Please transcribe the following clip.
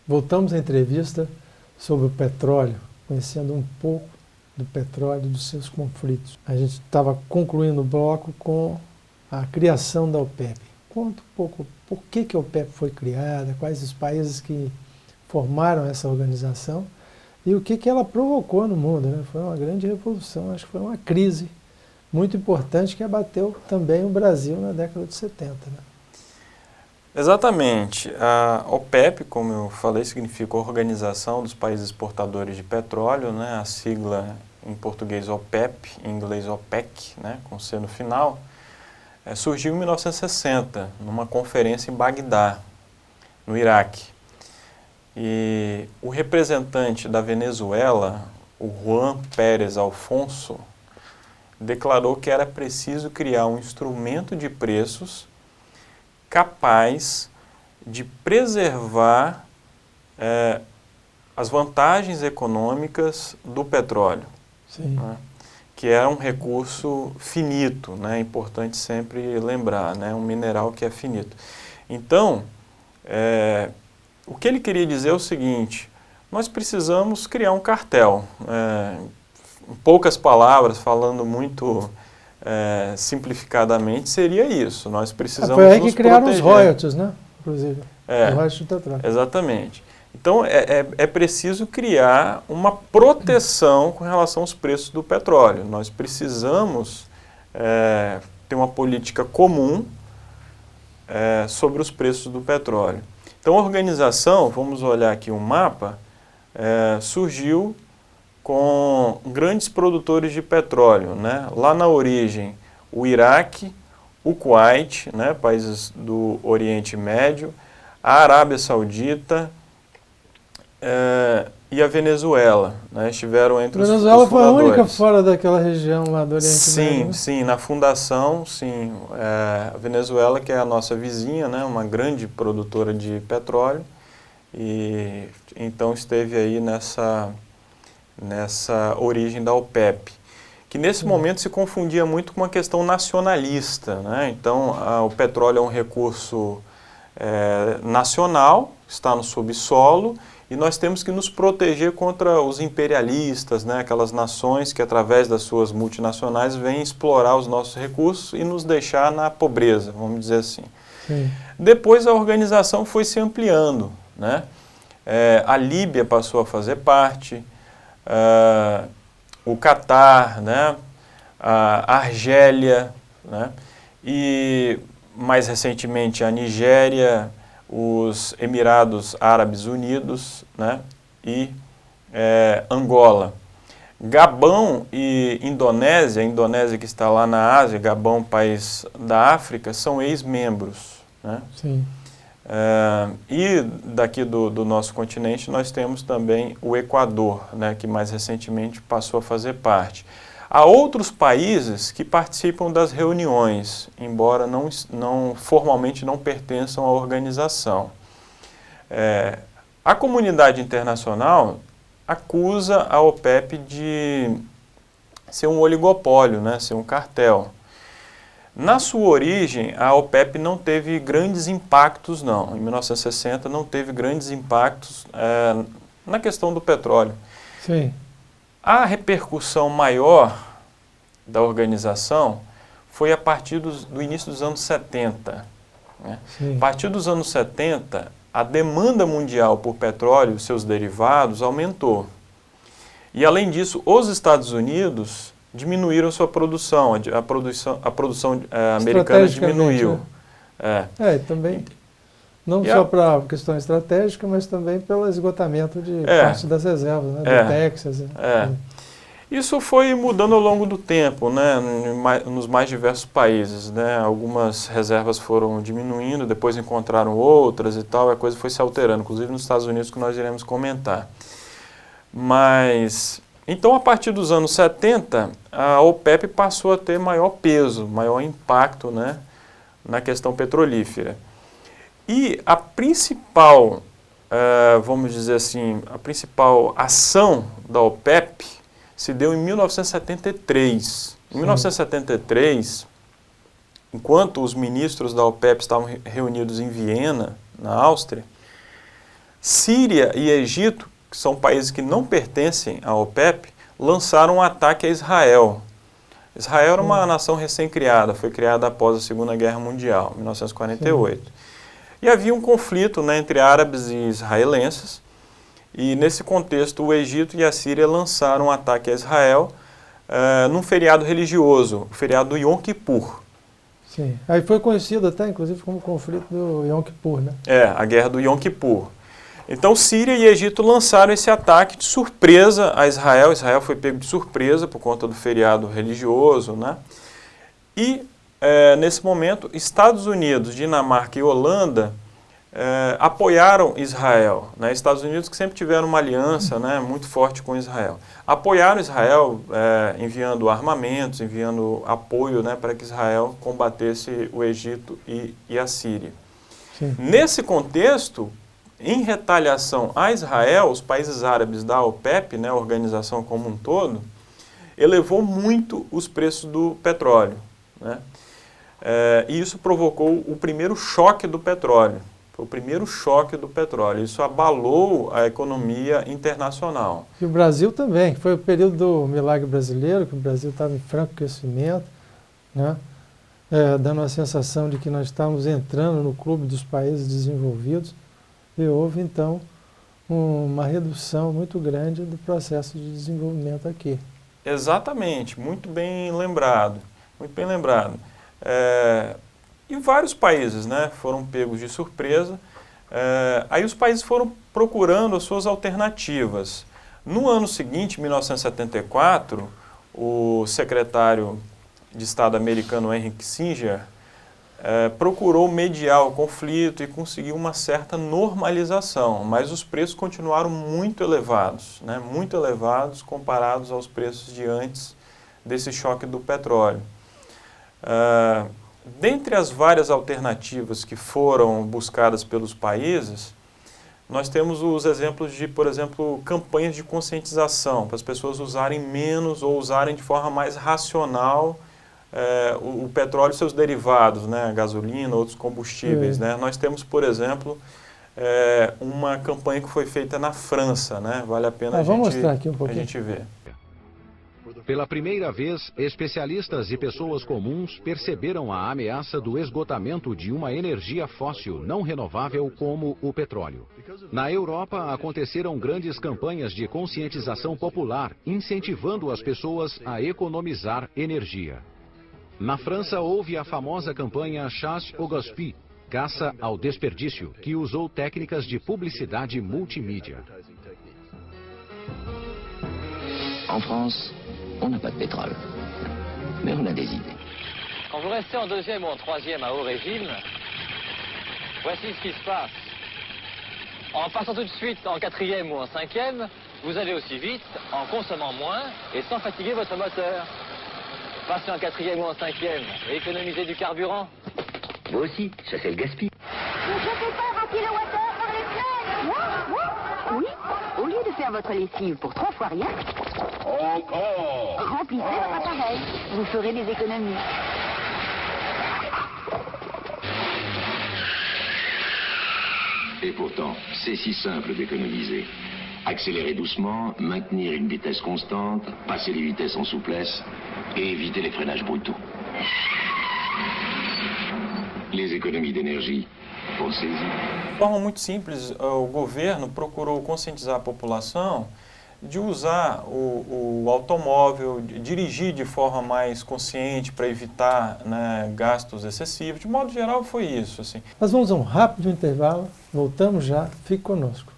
Voltamos à entrevista sobre o petróleo, conhecendo um pouco do petróleo e dos seus conflitos. A gente estava concluindo o bloco com a criação da OPEP. Conta um pouco por que a OPEP foi criada, quais os países que formaram essa organização e o que ela provocou no mundo, né? Foi uma grande revolução, acho que foi uma crise muito importante que abateu também o Brasil na década de 70. Né? Exatamente. A OPEP, como eu falei, significa Organização dos Países Exportadores de Petróleo, né? A sigla em português OPEP, em inglês OPEC, né? Com C no final, surgiu em 1960, numa conferência em Bagdá, no Iraque. E o representante da Venezuela, o Juan Pérez Alfonso, declarou que era preciso criar um instrumento de preços capaz de preservar as vantagens econômicas do petróleo, né? Que é um recurso finito, né? É importante sempre lembrar, né? Um mineral que é finito. Então, o que ele queria dizer é o seguinte: nós precisamos criar um cartel. Em poucas palavras, falando muito simplificadamente, seria isso. Nós precisamos foi aí que nos criaram proteger. os royalties, né? Inclusive, os royalties do petróleo. Exatamente. Então, é preciso criar uma proteção com relação aos preços do petróleo. Nós precisamos ter uma política comum sobre os preços do petróleo. Então, a organização, vamos olhar aqui um mapa, surgiu com grandes produtores de petróleo, né? Lá na origem, o Iraque, o Kuwait, né? Países do Oriente Médio, a Arábia Saudita e a Venezuela, né? Estiveram entre os fundadores. A Venezuela foi a única fora daquela região lá do Oriente Médio, né? Sim, na fundação, sim. A Venezuela, que é a nossa vizinha, né? Uma grande produtora de petróleo, e então esteve aí nessa origem da OPEP, que nesse momento se confundia muito com uma questão nacionalista, né? Então, o petróleo é um recurso nacional, está no subsolo, e nós temos que nos proteger contra os imperialistas, né? Aquelas nações que, através das suas multinacionais, vêm explorar os nossos recursos e nos deixar na pobreza, vamos dizer assim. Sim. Depois a organização foi se ampliando, né? A Líbia passou a fazer parte, o Catar, né? A Argélia, né? E mais recentemente a Nigéria, os Emirados Árabes Unidos, né? E Angola. Gabão e Indonésia, a Indonésia que está lá na Ásia, Gabão, país da África, são ex-membros, né? Sim. E daqui do nosso continente nós temos também o Equador, né, que mais recentemente passou a fazer parte. Há outros países que participam das reuniões, embora formalmente não pertençam à organização. A comunidade internacional acusa a OPEP de ser um oligopólio, né, ser um cartel. Na sua origem, a OPEP não teve grandes impactos, não. Em 1960 não teve grandes impactos na questão do petróleo. Sim. A repercussão maior da organização foi a partir do início dos anos 70. Né? A partir dos anos 70, a demanda mundial por petróleo e seus derivados aumentou. E, além disso, os Estados Unidos diminuíram sua produção, a produção americana diminuiu. Também, não só para questão estratégica, mas também pelo esgotamento de parte das reservas, né, do Texas. Isso foi mudando ao longo do tempo, né, nos mais diversos países, né, algumas reservas foram diminuindo, depois encontraram outras e tal, a coisa foi se alterando, inclusive nos Estados Unidos, que nós iremos comentar. Mas, então, a partir dos anos 70, a OPEP passou a ter maior peso, maior impacto, né, na questão petrolífera. E a principal, vamos dizer assim, a principal ação da OPEP se deu em 1973. Em 1973, enquanto os ministros da OPEP estavam reunidos em Viena, na Áustria, Síria e Egito, que são países que não pertencem à OPEP, lançaram um ataque a Israel. Israel era uma nação recém-criada, foi criada após a Segunda Guerra Mundial, 1948. E havia um conflito, né, entre árabes e israelenses, e nesse contexto o Egito e a Síria lançaram um ataque a Israel num feriado religioso, o feriado do Yom Kippur. Sim, aí foi conhecido até, inclusive, como o conflito do Yom Kippur, né? A guerra do Yom Kippur. Então, Síria e Egito lançaram esse ataque de surpresa a Israel. Israel foi pego de surpresa por conta do feriado religioso, né? E, nesse momento, Estados Unidos, Dinamarca e Holanda apoiaram Israel, né? Estados Unidos que sempre tiveram uma aliança, né, muito forte com Israel. Apoiaram Israel enviando armamentos, enviando apoio, né, para que Israel combatesse o Egito e a Síria. Sim. Nesse contexto, em retaliação a Israel, os países árabes da OPEP, né, a organização como um todo, elevou muito os preços do petróleo, né? E isso provocou o primeiro choque do petróleo. Foi o primeiro choque do petróleo. Isso abalou a economia internacional. E o Brasil também. Foi o período do milagre brasileiro, que o Brasil estava em franco crescimento, né? Dando a sensação de que nós estávamos entrando no clube dos países desenvolvidos. E houve, então, uma redução muito grande do processo de desenvolvimento aqui. Exatamente, muito bem lembrado, muito bem lembrado. E vários países, né, foram pegos de surpresa. Aí os países foram procurando as suas alternativas. No ano seguinte, 1974, o secretário de Estado americano Henry Kissinger procurou mediar o conflito e conseguiu uma certa normalização, mas os preços continuaram muito elevados, né, muito elevados comparados aos preços de antes desse choque do petróleo. Dentre as várias alternativas que foram buscadas pelos países, nós temos os exemplos de, por exemplo, campanhas de conscientização, para as pessoas usarem menos ou usarem de forma mais racional o petróleo e seus derivados, né, a gasolina, outros combustíveis, né? Nós temos, por exemplo, uma campanha que foi feita na França, né? Vale a pena a gente ver. Pela primeira vez, especialistas e pessoas comuns perceberam a ameaça do esgotamento de uma energia fóssil não renovável como o petróleo. Na Europa, aconteceram grandes campanhas de conscientização popular, incentivando as pessoas a economizar energia. Na França, houve a famosa campanha Chasse au gaspillage, caça ao desperdício, que usou técnicas de publicidade multimídia. En France, on n'a pas de pétrole, mais on a des idées. Quand vous restez en deuxième ou en troisième à haut régime, voici ce qui se passe. En passant tout de suite en quatrième ou en cinquième, vous allez aussi vite, en consommant moins et sans fatiguer votre moteur. Passez en quatrième ou en cinquième et économisez du carburant. Vous aussi, chassez le gaspillage. Ne jetez pas 20 kWh par les fenêtres. Oui, au lieu de faire votre lessive pour 3 fois rien, remplissez votre appareil. Vous ferez des économies. Et pourtant, c'est si simple d'économiser. Accélérer doucement, maintenir une vitesse constante, passer les vitesses en souplesse et éviter les freinages brutaux. Les économies d'énergie, pensez-y. De forma muito simples, o governo procurou conscientizar a população de usar o automóvel, de dirigir de forma mais consciente para evitar, né, gastos excessivos. De modo geral, foi isso, assim. Nós vamos a um rápido intervalo, voltamos já, fique conosco.